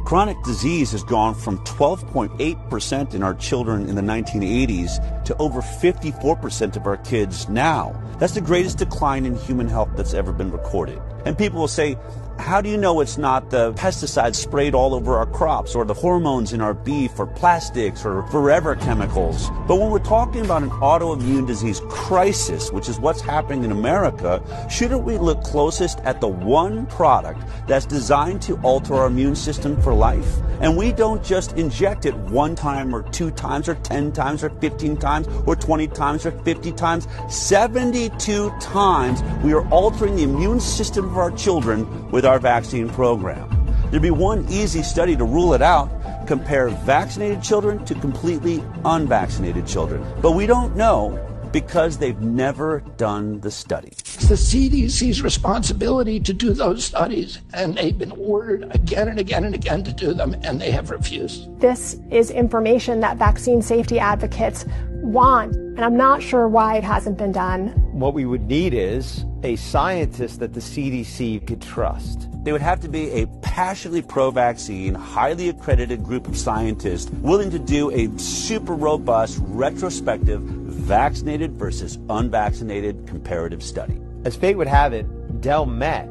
Chronic disease has gone from 12.8% in our children in the 1980s to over 54% of our kids now. That's the greatest decline in human health that's ever been recorded. And people will say, how do you know it's not the pesticides sprayed all over our crops or the hormones in our beef or plastics or forever chemicals? But when we're talking about an autoimmune disease crisis, which is what's happening in America, shouldn't we look closest at the one product that's designed to alter our immune system for life? And we don't just inject it 1 time or 2 times or 10 times or 15 times or 20 times or 50 times. 72 times we are altering the immune system of our children with our vaccine program. There'd be one easy study to rule it out. Compare vaccinated children to completely unvaccinated children. But we don't know because they've never done the study. It's the CDC's responsibility to do those studies, and they've been ordered again and again and again to do them, and they have refused. This is information that vaccine safety advocates want, and I'm not sure why it hasn't been done. What we would need is a scientist that the CDC could trust. They would have to be a passionately pro-vaccine, highly accredited group of scientists willing to do a super robust, retrospective, vaccinated versus unvaccinated comparative study. As fate would have it, Del met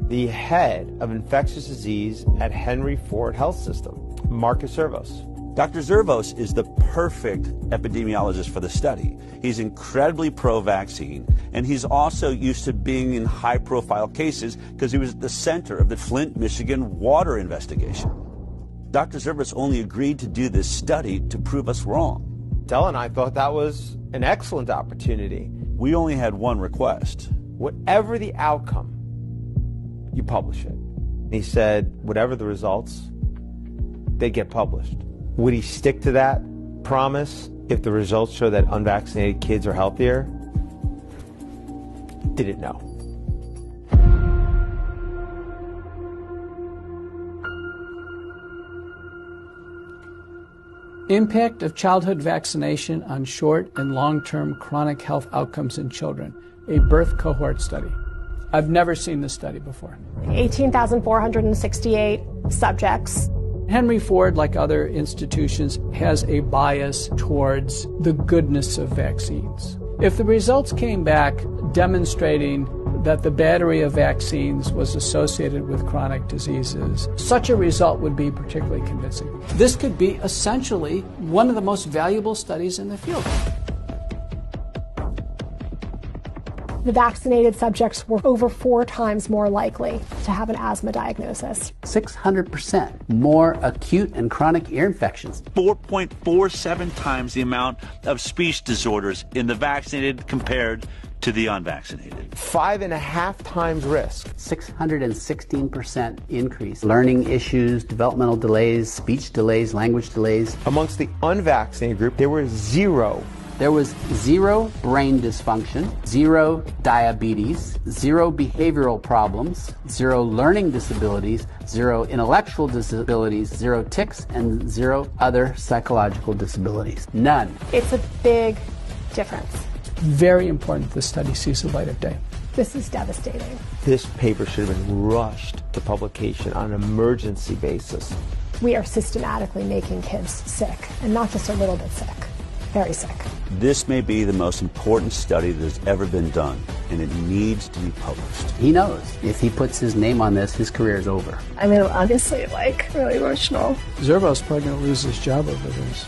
the head of infectious disease at Henry Ford Health System, Marcus Zervos. Dr. Zervos is the perfect epidemiologist for the study. He's incredibly pro-vaccine, and he's also used to being in high-profile cases because he was at the center of the Flint, Michigan water investigation. Dr. Zervos only agreed to do this study to prove us wrong. Del and I thought that was an excellent opportunity. We only had one request. Whatever the outcome, you publish it. He said, whatever the results, they get published. Would he stick to that promise if the results show that unvaccinated kids are healthier? Didn't know. Impact of childhood vaccination on short and long-term chronic health outcomes in children, a birth cohort study. I've never seen this study before. 18,468 subjects. Henry Ford, like other institutions, has a bias towards the goodness of vaccines. If the results came back demonstrating that the battery of vaccines was associated with chronic diseases, such a result would be particularly convincing. This could be essentially one of the most valuable studies in the field. The vaccinated subjects were over 4 times more likely to have an asthma diagnosis. 600% more acute and chronic ear infections. 4.47 times the amount of speech disorders in the vaccinated compared to the unvaccinated. 5.5 times risk. 616% increase. Learning issues, developmental delays, speech delays, language delays. Amongst the unvaccinated group, there were 0. There was 0 brain dysfunction, 0 diabetes, 0 behavioral problems, 0 learning disabilities, 0 intellectual disabilities, 0 tics, and 0 other psychological disabilities. None. It's a big difference. Very important the study sees the light of day. This is devastating. This paper should have been rushed to publication on an emergency basis. We are systematically making kids sick, and not just a little bit sick. Very sick. This may be the most important study that has ever been done, and it needs to be published. He knows if he puts his name on this, his career is over. I mean, obviously, really emotional. Zervos probably going to lose his job over this.